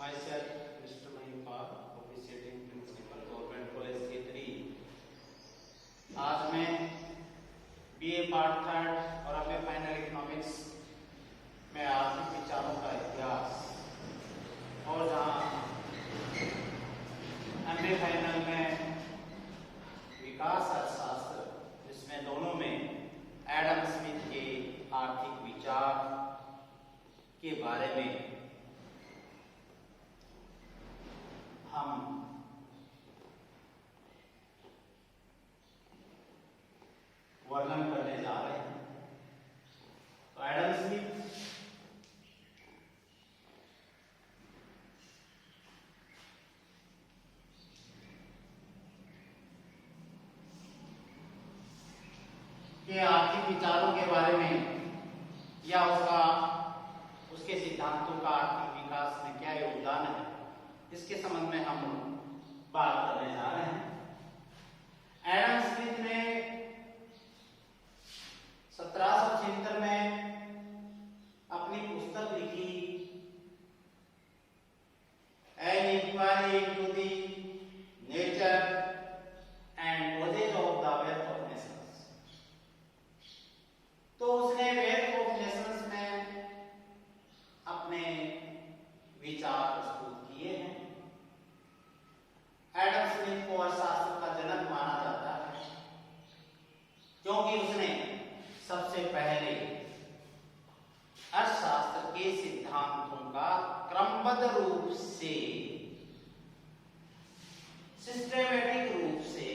Myself, Mr. Mahipal, officiating principal, Government College C3। आज मैं BA part third और अपने फाइनल इकोनॉमिक्स में आर्थिक विचारों का इतिहास और जहाँ MA फाइनल में विकास अर्थशास्त्र, जिसमें दोनों में एडम स्मिथ के आर्थिक विचार के बारे में हम वर्णन करने जा रहे हैं। तो एडम स्मिथ के आर्थिक विचारों के बारे में या उसके सिद्धांतों का आर्थिक विकास में क्या योगदान है, इसके संबंध में हम बात करने जा रहे हैं। एडम स्मिथ ने 1776 में अपनी पुस्तक लिखी an inquiry into the nature and causes of the wealth of nations. तो उसने वेल्थ ऑफ नेशंस में अपने विचार प्रस्तुत किए हैं। एडम स्मिथ को अर्थशास्त्र का जनक माना जाता है क्योंकि उसने सबसे पहले अर्थशास्त्र के सिद्धांतों का क्रमबद्ध रूप से, सिस्टेमेटिक रूप से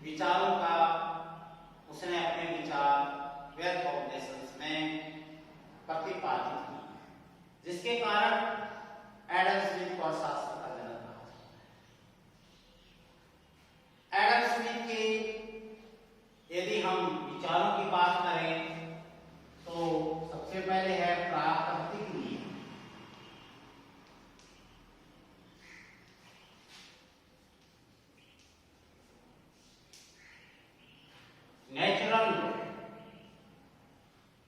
विचारों का उसने अपने विचार वेल्थ ऑफ नेशंस में प्रतिपादित किए, जिसके कारण एडम स्मिथ को अर्थशास्त्र का जनक कहा जाता है। एडम स्मिथ के यदि हम विचारों की बात करें तो सबसे पहले है प्राकृतिक नियम। Natural law.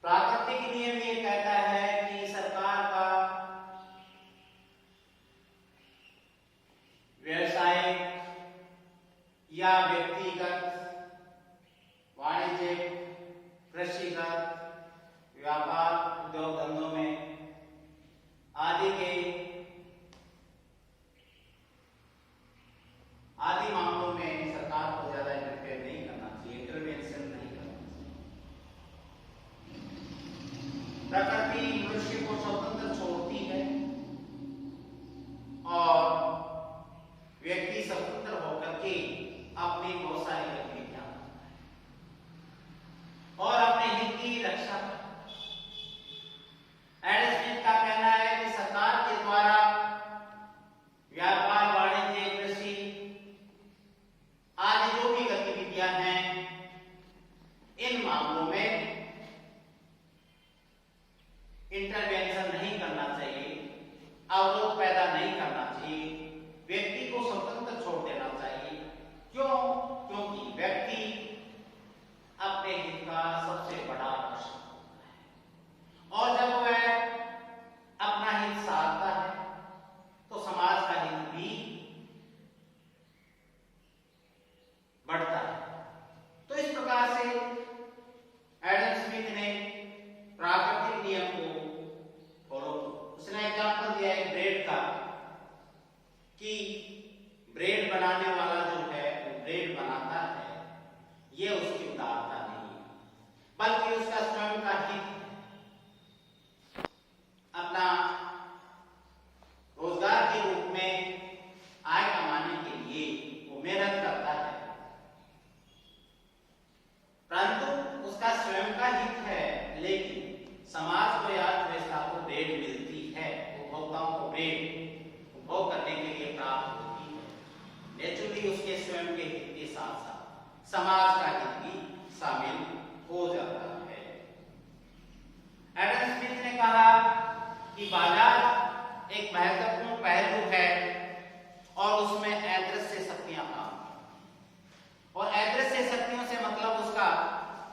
प्राकृतिक नियम ये कहता है कि सरकार का व्यवसायिक या व्यक्तिगत, वाणिज्यिक, कृषिगत, व्यापार, उद्योग धंधों में आदि मामलों में सरकार को ज्यादा इंटरफेयर नहीं करना चाहिए, इंटरवेंशन नहीं करना चाहिए। प्रकृति मनुष्य को स्वतंत्र छोड़ती है और व्यक्ति स्वतंत्र होकर के अपनी बहुत सारी गतिविधियां और अपने हित की रक्षा करता है। एडम स्मिथ का कहना है कि सरकार के द्वारा व्यापार, वाणिज्य, कृषि आदि जो भी गतिविधियां हैं, इन मामलों में इंटरवेंशन नहीं करना चाहिए, अवरोध पैदा नहीं करना चाहिए, व्यक्ति को स्वतंत्र छोड़ देना चाहिए। क्यों? क्योंकि व्यक्ति अपने हित का सबसे बड़ा रक्षक होता है और जब वह अपना हित साधता है तो समाज का हित भी बढ़ता है। तो इस प्रकार से एडम स्मिथ ने प्राकृतिक नियम को फॉलो किया। उसने एग्जाम्पल दिया है ब्रेड का कि ब्रेड बनाने वाला जो है वो ब्रेड बनाता है, ये उसकी उदारता नहीं है, बल्कि उसका स्वयं का हित अपना रोजगार के रूप में आय कमाने के लिए वो मेहनत करता है, परंतु उसका स्वयं का हित है। लेकिन समाज को या अर्थव्यवस्था को ब्रेड मिलती है, उपभोक्ताओं को ब्रेड उपभोग करने के लिए प्राप्त होती है, नेचुरली उसके स्वयं के हित के साथ साथ समाज का हित भी शामिल हो जाता है। एडम स्मिथ ने कहा कि बाजार एक महत्वपूर्ण पहलू है और उसमें अदृश्य शक्तियां काम करती हैं, और अदृश्य शक्तियों से मतलब उसका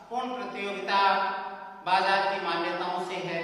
पूर्ण प्रतियोगिता बाजार की मान्यताओं से है।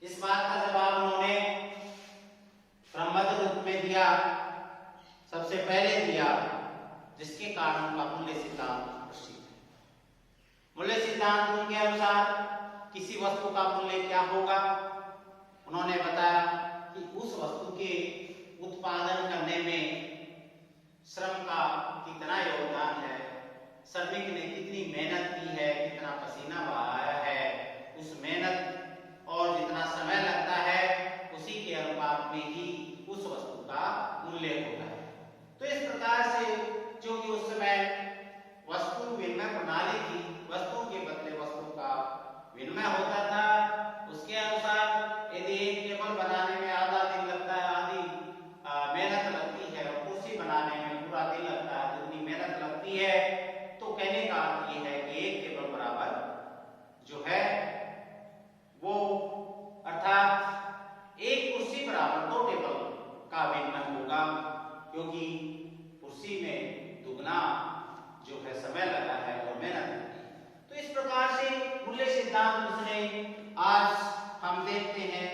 इस बात का जवाब उन्होंने क्रमबद्ध रूप में दिया, सबसे पहले दिया, जिसके कारण उनका मूल्य सिद्धांत प्रसिद्ध है। मूल्य सिद्धांत के अनुसार किसी वस्तु का मूल्य क्या होगा? उन्होंने बताया कि उस वस्तु के उत्पादन करने में श्रम का कितना योगदान है, श्रमिक ने कितनी मेहनत की है, कितना पसीना बहाया है, उस मेहनत और जितना समय लगता है उसी के अनुपात में ही उस वस्तु का मूल्य होता है। तो इस प्रकार से जो कि उस समय वस्तु विनिमय प्रणाली थी, वस्तुओं के बदले वस्तु का विनिमय होता था, उसके अनुसार यदि एक टेबल बनाने में आधा दिन लगता है, आधी मेहनत लगती है, और कुर्सी बनाने में पूरा दिन लगता है, जितनी मेहनत लगती है, तो कहने का अर्थ ये है कि एक टेबल बराबर जो है वो, अर्थात एक कुर्सी बराबर दो टेबल का विनिमय होगा, क्योंकि कुर्सी में दुगना जो है समय लगा है और मेहनत लगी है। तो इस प्रकार से मूल्य सिद्धांत उसने आज हम देखते हैं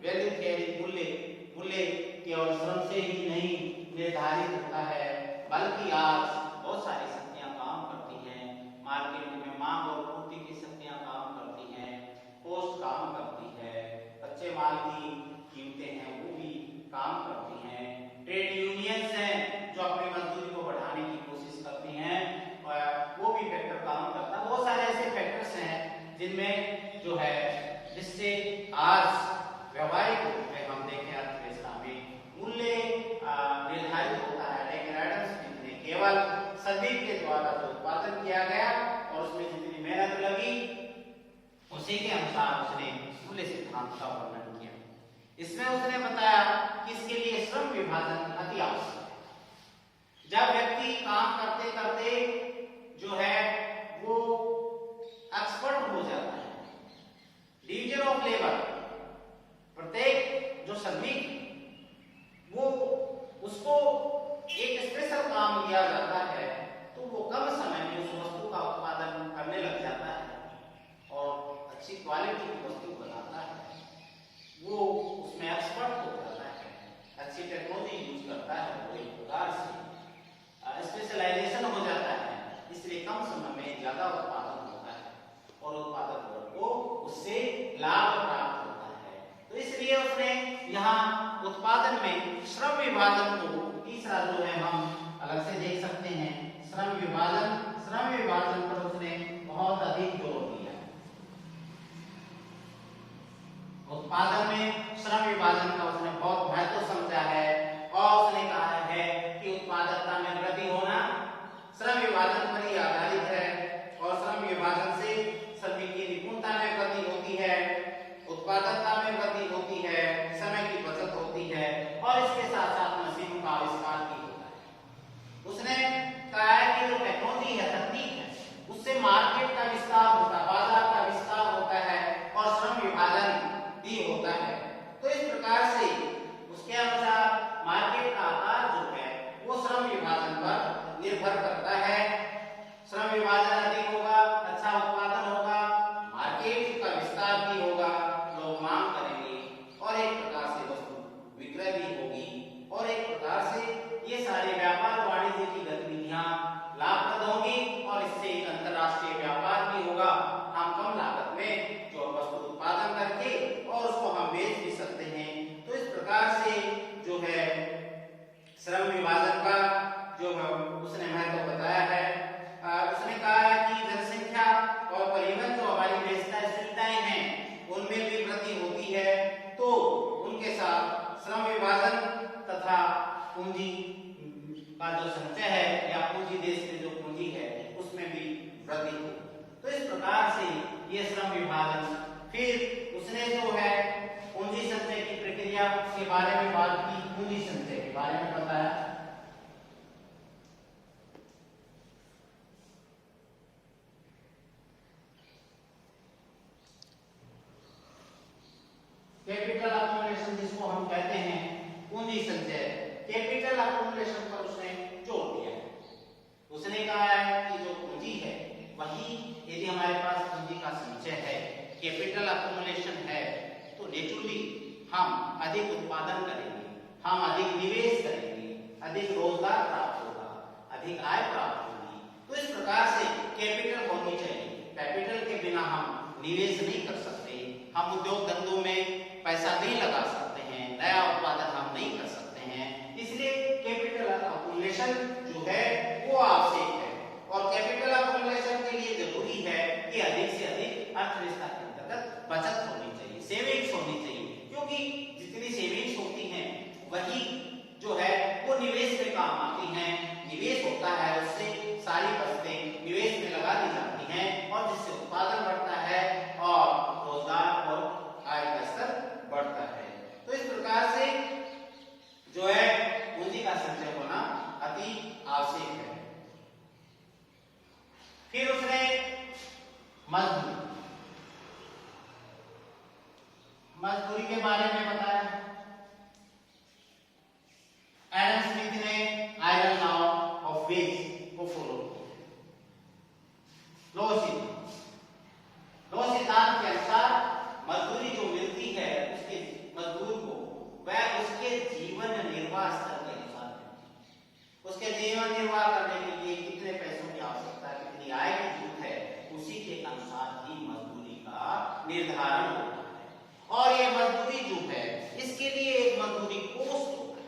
वैल्यू थियरी, मूल्य केवल श्रम से ही नहीं निर्धारित होता है, बल्कि आज बहुत सारी शक्तियां काम करती हैं, मार्केट में मांग और पूर्ति की शक्तियां काम करती हैं, कॉस्ट काम करती है, कच्चे माल की कीमतें हैं वो भी काम करती हैं, ट्रेड यूनियंस हैं जो अपनी मजदूरी को बढ़ाने की कोशिश करती हैं, और वो भी फैक्टर काम करता है। बहुत सारे ऐसे फैक्टर्स हैं जिनमें जो है, जिससे आज व्यावहारिक रूप में हम देखें अर्थव्यवस्था में मूल्य निर्धारित होता है, लेकिन एडम स्मिथ ने केवल श्रमिक के द्वारा जो उत्पादन किया गया और उसमें जितनी मेहनत लगी उसी के अनुसार उसने मूल्य सिद्धांत का वर्णन किया। इसमें उसने बताया कि इसके लिए श्रम विभाजन अति आवश्यक है। जब व्यक्ति काम करते करते जो है वो एक्सपर्ट हो जाता है, डिवीजन ऑफ लेबर, प्रत्येक जो श्रमिक वो उसको एक स्पेशल काम दिया जाता है, तो वो कम समय में उस वस्तु का उत्पादन करने लग जाता है और अच्छी क्वालिटी की वस्तु बनाता है, वो उसमें एक्सपर्ट हो जाता है, अच्छी टेक्नोलॉजी यूज करता है, वो एक प्रकार से स्पेशलाइजेशन हो जाता है, इसलिए कम समय में ज्यादा उत्पादन होता है और उत्पादक वर्ग को उससे लाभ प्राप्त होता है। तो इसलिए उसने यहाँ उत्पादन में श्रम विभाजन को तीसरा जो है हम अलग से देख सकते हैं, श्रम विभाजन पर उसने बहुत अधिक जोर दिया। उत्पादन में श्रम विभाजन का उसने बहुत महत्व समझा है और उसने कहा है कि उत्पादकता में वृद्धि होना श्रम विभाजन पर ही आधारित है और श्रम विभाजन से श्रमिक की निपुणता में वृद्धि होती है, उत्पादकता में वृद्धि होती है, समय की बचत होती है और इसके साथ साथ मशीनों का आविष्कार भी होता है। उसने कहा है कि जो टेक्नोलॉजी है, तकनीक है, उससे मार्केट का विस्तार होता है, बाजार का विस्तार होता है और श्रम विभाजन भी होता है। तो इस प्रकार से उसके अनुसार मार्केट का आकार जो है वो श्रम विभाजन पर निर्भर करता है। श्रम विभाजन अधिक होगा, अच्छा उत्पादन होगा, मार्केट का विस्तार भी होगा, लोग मांग करेंगे और एक प्रकार से वस्तु विक्रय भी होगी और एक प्रकार से ये सारे व्यापार वाणिज्य की गतिविधियां लाभप्रद होंगी और इससे अंतरराष्ट्रीय व्यापार भी होगा। हम कम लागत में जो वस्तु उत्पादन करके और उसको हम बेच भी सकते हैं। तो इस प्रकार से जो है श्रम विभाजन का जो उसने महत्व बताया है। उसने कहा है कि जनसंख्या और परिवहन जो हमारी व्यवस्था सुविधाएं हैं उनमें भी वृद्धि होती है, तो उनके साथ श्रम विभाजन तथा पूंजी का जो संचय है या पूंजी, देश में जो पूंजी है उसमें भी वृद्धि हो। तो इस प्रकार से ये श्रम विभाजन, फिर उसने जो है पूंजी संचय की प्रक्रिया के बारे में बात की, पूंजी संचय के बारे में बताया। कैपिटल अक्यूमुलेशन जिसको हम कहते हैं पूंजी संचय, कैपिटल अक्यूमुलेशन पर उसने जोर दिया। उसने कहा है कि जो पूंजी है वही, यदि हमारे पास पूंजी का संचय है, कैपिटल अक्यूमुलेशन है, तो नेचुरली हम अधिक उत्पादन करेंगे, हम अधिक निवेश करेंगे, अधिक रोजगार प्राप्त होगा, अधिक आय प्राप्त होगी। तो इस प्रकार से कैपिटल होनी चाहिए। कैपिटल के बिना हम निवेश नहीं कर सकते, हम उद्योग धंधों में पैसा नहीं लगा सकते हैं, नया उत्पादन हम नहीं कर सकते हैं। इसलिए कैपिटल अकुमुलेशन जो है वो आवश्यक है। और कैपिटल अकुमुलेशन के लिए जरूरी है कि अधिक से अधिक अर्थव्यवस्था के अंतर्गत बचत होनी चाहिए, सेविंग्स होनी चाहिए, क्योंकि जितनी सेविंग्स होती हैं वही जो है वो निवेश में काम आती हैं। निवेश होता है उससे सारी बचतें निवेश में लगा दी जाती हैं और जिससे उत्पादन बढ़ता है और रोजगार और आय का स्तर बढ़ता है। तो इस प्रकार से जो है पूंजी का संचय होना अति आवश्यक है। फिर उसने मजदूरी के बारे में बताया। एडम स्मिथ ने आयरन लॉ ऑफ वेज को फॉलो किया। लॉ सिद्धांत के अनुसार मजदूरी जो मिलती है उसके मजदूर को वह उसके जीवन निर्वाह स्तर के अनुसार मिलती है। उसके जीवन निर्वाह करने के लिए कितने पैसों की आवश्यकता है, कितनी आय की जरूरत है, उसी के अनुसार ही मजदूरी का निर्धारण होता है। और ये मजदूरी जो है इसके लिए एक मजदूरी कोष होता है।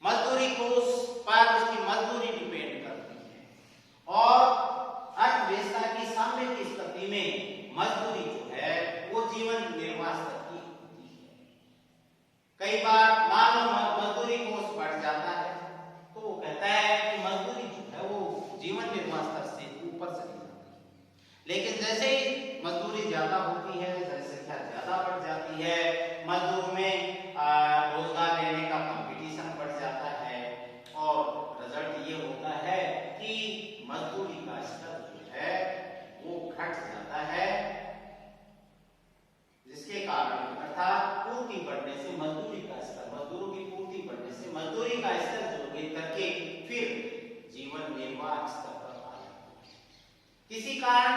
मजदूरी कोष पर उसकी मजदूरी डिपेंड करती है और अर्थव्यवस्था की साम्य की स्थिति में मजदूरी जो है वो जीवन निर्वाह स्तर की होती है। कई बार मान लो मजदूरी कोष बढ़ जाता है तो वो कहता है कि मजदूरी जो है वो जीवन निर्वाह स्तर से ऊपर चली जाती है। लेकिन जैसे ही मजदूरी ज्यादा होती है, जनसंख्या ज्यादा बढ़ जाती है, मजदूर में रोजगार लेने का कंपटीशन बढ़ जाता है और रिजल्ट ये होता है कि मजदूरी का स्तर जो है वो घट जाता है, जिसके कारण अर्थात पूर्ति बढ़ने से मजदूरी का स्तर, मजदूरों की पूर्ति बढ़ने से मजदूरी का स्तर जो गिर करके फिर जीवन निर्वाह स्तर पर आ जाता है। किसी कारण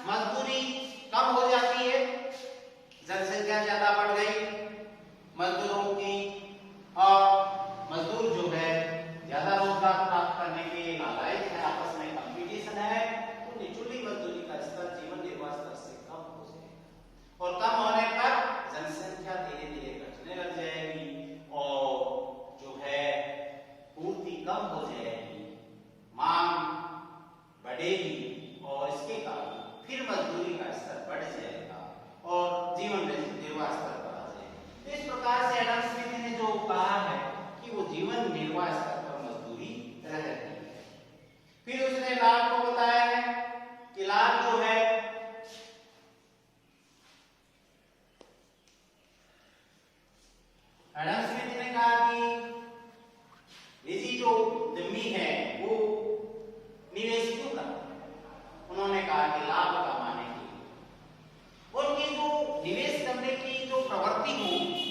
मजदूरी कम हो जाती है, जनसंख्या ज्यादा बढ़ गई मजदूरों की और मजदूर जो है ज्यादा रोजगार प्राप्त करने के लायक है, आपस में कंपटीशन है, तो नेचुरली मजदूरी का स्तर जीवन निर्वाह स्तर से कम हो जाएगा और कम होने पर जनसंख्या धीरे धीरे घटने लग जाएगी और जो है पूर्ति कम हो जाएगी, मांग बढ़ेगी और इसके कारण फिर मजदूरी का स्तर बढ़ जाएगा और जीवन निर्वाह स्तर पर आ जाएगा। इस प्रकार से एडम स्मिथ ने जो कहा है कि वो जीवन निर्वाह स्तर पर मजदूरी रहती है। फिर उसने लाभ को बताया है कि लाभ जो है एडम स्मिथ ने कहा कि निजी जो उद्यमी है वो निवेश क्यों करते हैं। उन्होंने कहा कि लाभ कमाने के लिए उनकी जो निवेश करने की जो प्रवृत्ति होगी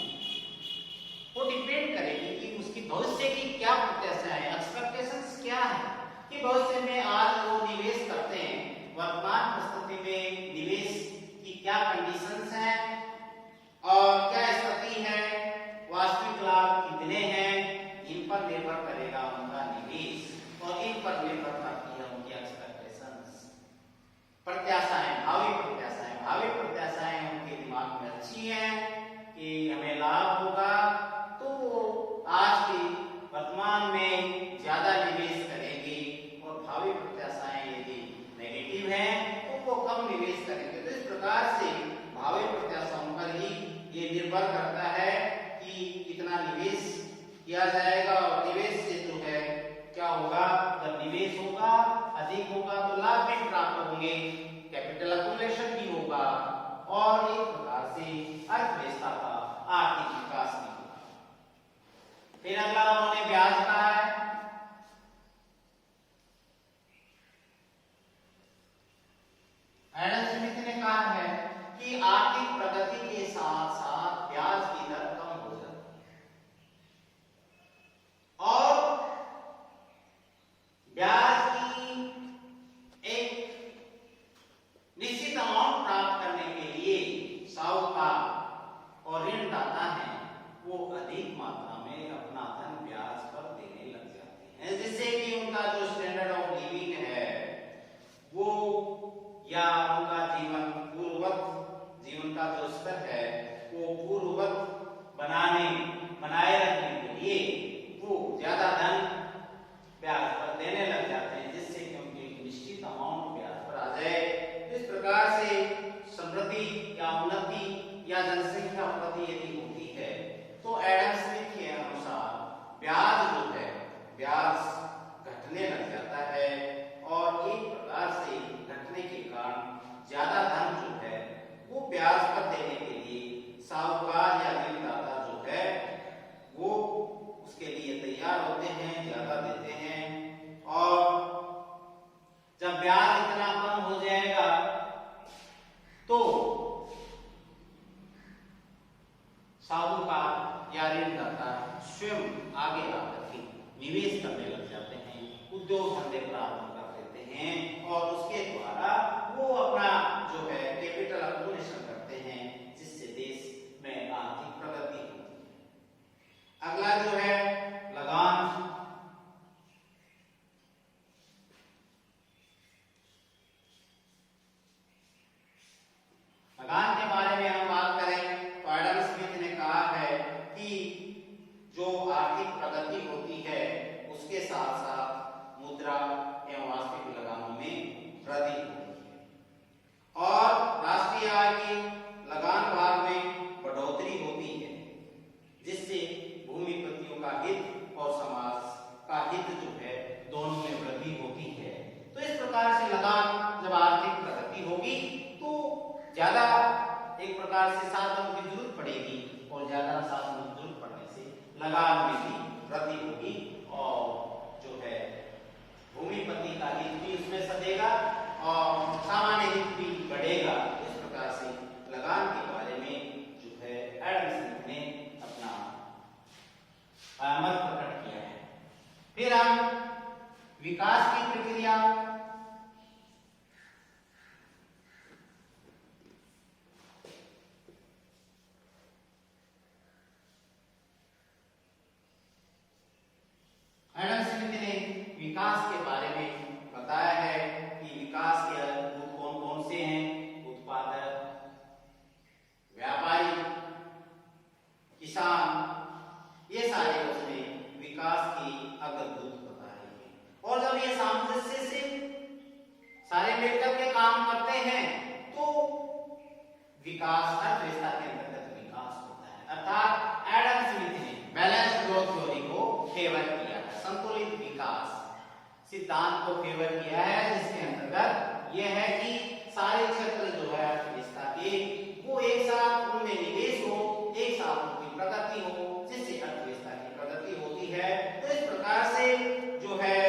वो डिपेंड करेगी कि उसकी भविष्य की क्या प्रत्याशाएं, एक्सपेक्टेशंस क्या है कि भविष्य में आज वो निवेश करते हैं, वर्तमान परिस्थिति में निवेश की क्या कंडीशंस हैं और क्या स्थिति है, वास्तविक लाभ कितने हैं, इन पर निर्भर करेगा उनका निवेश और इन पर निर्भर करती है उनकी एक्सपेक्टेशंस, प्रत्याशाएं, भावी प्रत्याशाएं। भावी प्रत्याशाएं उनके दिमाग में अच्छी हैं कि हमें लाभ होगा तो आज की वर्तमान में ज्यादा निवेश करेंगे और भावी प्रत्याशाएं यदि नेगेटिव हैं तो वो कम निवेश करेंगे। तो इस प्रकार से भावी प्रत्याशाओं पर ही ये निर्भर करता है कि कितना निवेश किया जाएगा और निवेश से जो है क्या होगा, जब निवेश होगा अधिक होगा तो लाभ भी प्राप्त होंगे, कैपिटल अकुमुलेशन भी होगा और एक प्रकार से अर्थव्यवस्था का आर्थिक विकास भी होगा। फिर अगला उन्होंने ब्याज कहा है। एडम स्मिथ ने कहा है कि आर्थिक प्रगति के साथ साथ ब्याज की दर कम हो जाती है और ब्याज की एक निश्चित अमाउंट प्राप्त करने के लिए साहूकार या उन्नति या जनसंख्या वृद्धि यदि होती है तो एडम स्मिथ के अनुसार ब्याज जो है ब्याज घटने लग जाता है और एक प्रकार से घटने के कारण ज्यादा धन जो है वो ब्याज पर देने के लिए साहूकार या ऋणदाता जो है वो उसके लिए तैयार होते हैं, ज्यादा देते हैं। और जब ब्याज इतना कम हो जाएगा तो साहूकार या ऋणदाता स्वयं आगे आकर के निवेश करने लग जाते हैं, उद्योग धंधे प्रारंभ कर देते हैं और उसके द्वारा वो अपना जो है कैपिटल अक्मुलेशन करते हैं, जिससे देश में आर्थिक प्रगति होती है। अगला जो है लगान। लगान के बारे में हम बात करें तो एडम स्मिथ ने कहा है कि जो आर्थिक प्रगति होती है उसके साथ साथ मुद्रा एवं वास्तविक लगानों में वृद्धि होती है और राष्ट्रीय आय की लगान भाग में बढ़ोतरी होती है, जिससे भूमिपतियों का हित और समाज का हित जो है दोनों में वृद्धि होती है। तो इस प्रकार से लगान जब आर्थिक प्रगति होगी तो ज्यादा एक प्रकार से साधनों की जरूरत पड़ेगी और ज्यादा साधनों की जरूरत पड़ने से लगान में भी वृद्धि होगी और जो है भूमिपति का हित भी उसमें सधेगा और सामान्य हित भी बढ़ेगा। इस प्रकार से लगान के बारे में जो है एडम स्मिथ ने अपना मत प्रकट किया है। फिर हम विकास की प्रक्रिया एडम स्मिथ ने विकास के बारे में बताया है कि विकास के अद्भुत कौन कौन से हैं, उत्पादक, व्यापारी, किसान, ये सारे उसने विकास की अग्रदूत बताए हैं। और जब ये सामंजस्य से सारे मिलकर के काम करते हैं तो विकास अर्थव्यवस्था के अंतर्गत विकास होता है। अर्थात एडम स्मिथ ने बैलेंस ग्रोथ थ्योरी को फेवर किया है, संतुलित विकास सिद्धांत को फेवर किया है, जिसके अंतर्गत यह है कि सारे क्षेत्र जो है अर्थव्यवस्था के वो एक साथ उनमें निवेश हो, एक साथ उनकी प्रगति हो, जिससे अर्थव्यवस्था की प्रगति होती है। तो इस प्रकार से जो है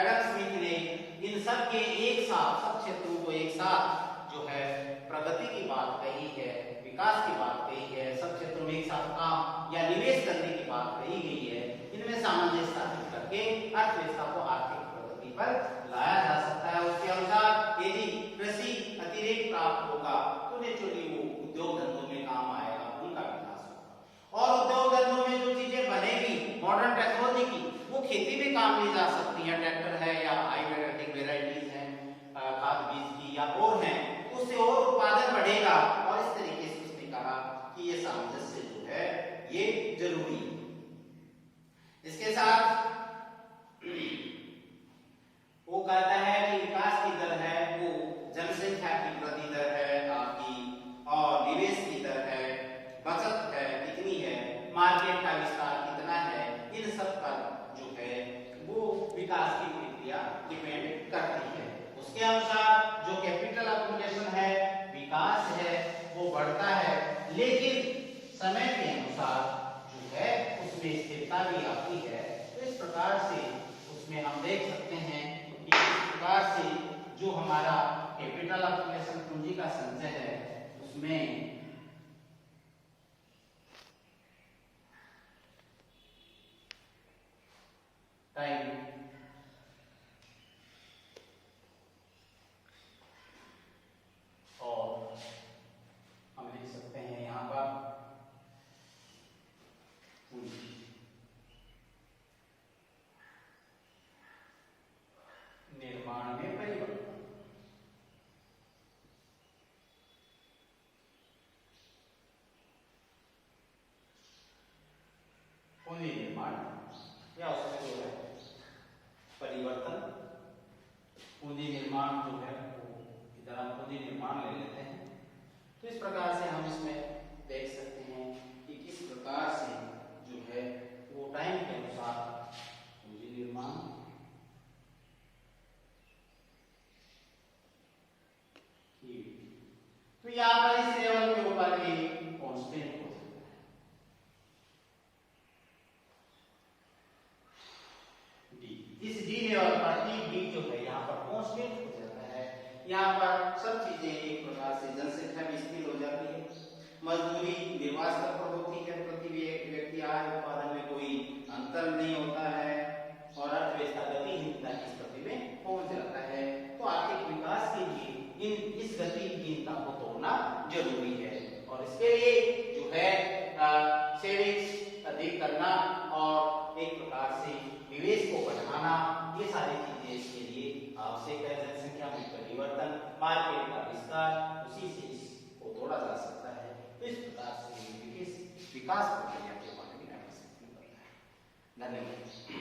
एडम स्मिथ ने इन सब के एक साथ सब क्षेत्रों को एक साथ जो है प्रगति की बात कही है, विकास की बात कही है, सब क्षेत्रों में एक साथ काम या निवेश करने की बात कही गई है। इनमें सामंजस्य स्थापित करके अर्थव्यवस्था को आर्थिक प्रगति पर लाया जा सकता है। उसके अनुसार यदि कृषि अतिरिक्त प्राप्त होगा तो नेचुरली वो उद्योग धंधों में काम आएगा, उनका विकास होगा और उद्योग धंधों में जो चीजें बनेगी मॉडर्न टेक्नोलॉजी की वो खेती में काम ली जा सकती है, ट्रैक्टर है या हाइब्रिड वेराइटीज हैं खाद बीज की या और हैं, उससे और उत्पादन बढ़ेगा। और इस तरीके से उसने कहा कि ये सामंजस्य जो है ये जरूरी है। इसके साथ वो कहता है कि विकास की दर है वो जनसंख्या की वृद्धि दर है आपकी, और निवेश की दर है, बचत है कितनी है, मार्केट का विस्तार कितना है, इन सब पर जो है वो विकास की प्रक्रिया डिपेंड करती है। उसके अनुसार जो कैपिटल अक्मुलेशन है, विकास है, वो बढ़ता है, लेकिन समय के अनुसार जो है उसमें स्थिरता भी आती है। तो इस प्रकार से उसमें हम देख सकते हैं कि इस प्रकार से जो हमारा कैपिटल अक्मुलेशन पूंजी का संचय है उसमें टाइम और हम लिख सकते हैं यहाँ पर पूंजी निर्माण में परिवर्तन। प्रकार से हम इसमें देख सकते हैं कि किस प्रकार से जो है वो टाइम के अनुसार पूंजी निर्माण की। तो यहाँ पर इस लेवल के ऊपर एक कांस्टेंट हो सकता है डी। इस डी लेवल पर डी जो है यहाँ पर कांस्टेंट हो जाता है। यहाँ पर सब चीजें एक प्रकार से जनसंख्या भी स्थिर हो जाती है, मजदूरी निर्वाह स्तर पर होती है, प्रति व्यक्ति आय उत्पादन में कोई अंतर नहीं होता है और अर्थव्यवस्था गतिहीनता की स्थिति में पहुंच जाता है। तो आर्थिक विकास के लिए इस गतिहीनता को तोड़ना जरूरी है और इसके लिए जो है सेविंग्स अधिक करना और एक प्रकार से निवेश को बढ़ाना, ये सारी चीजें इसके लिए आवश्यक है। जनसंख्या में परिवर्तन, मार्केट का विस्तार, उसी से इसको तोड़ा जा सकता है। तो इस प्रकार से विकास प्रक्रिया के बारे में धन्यवाद।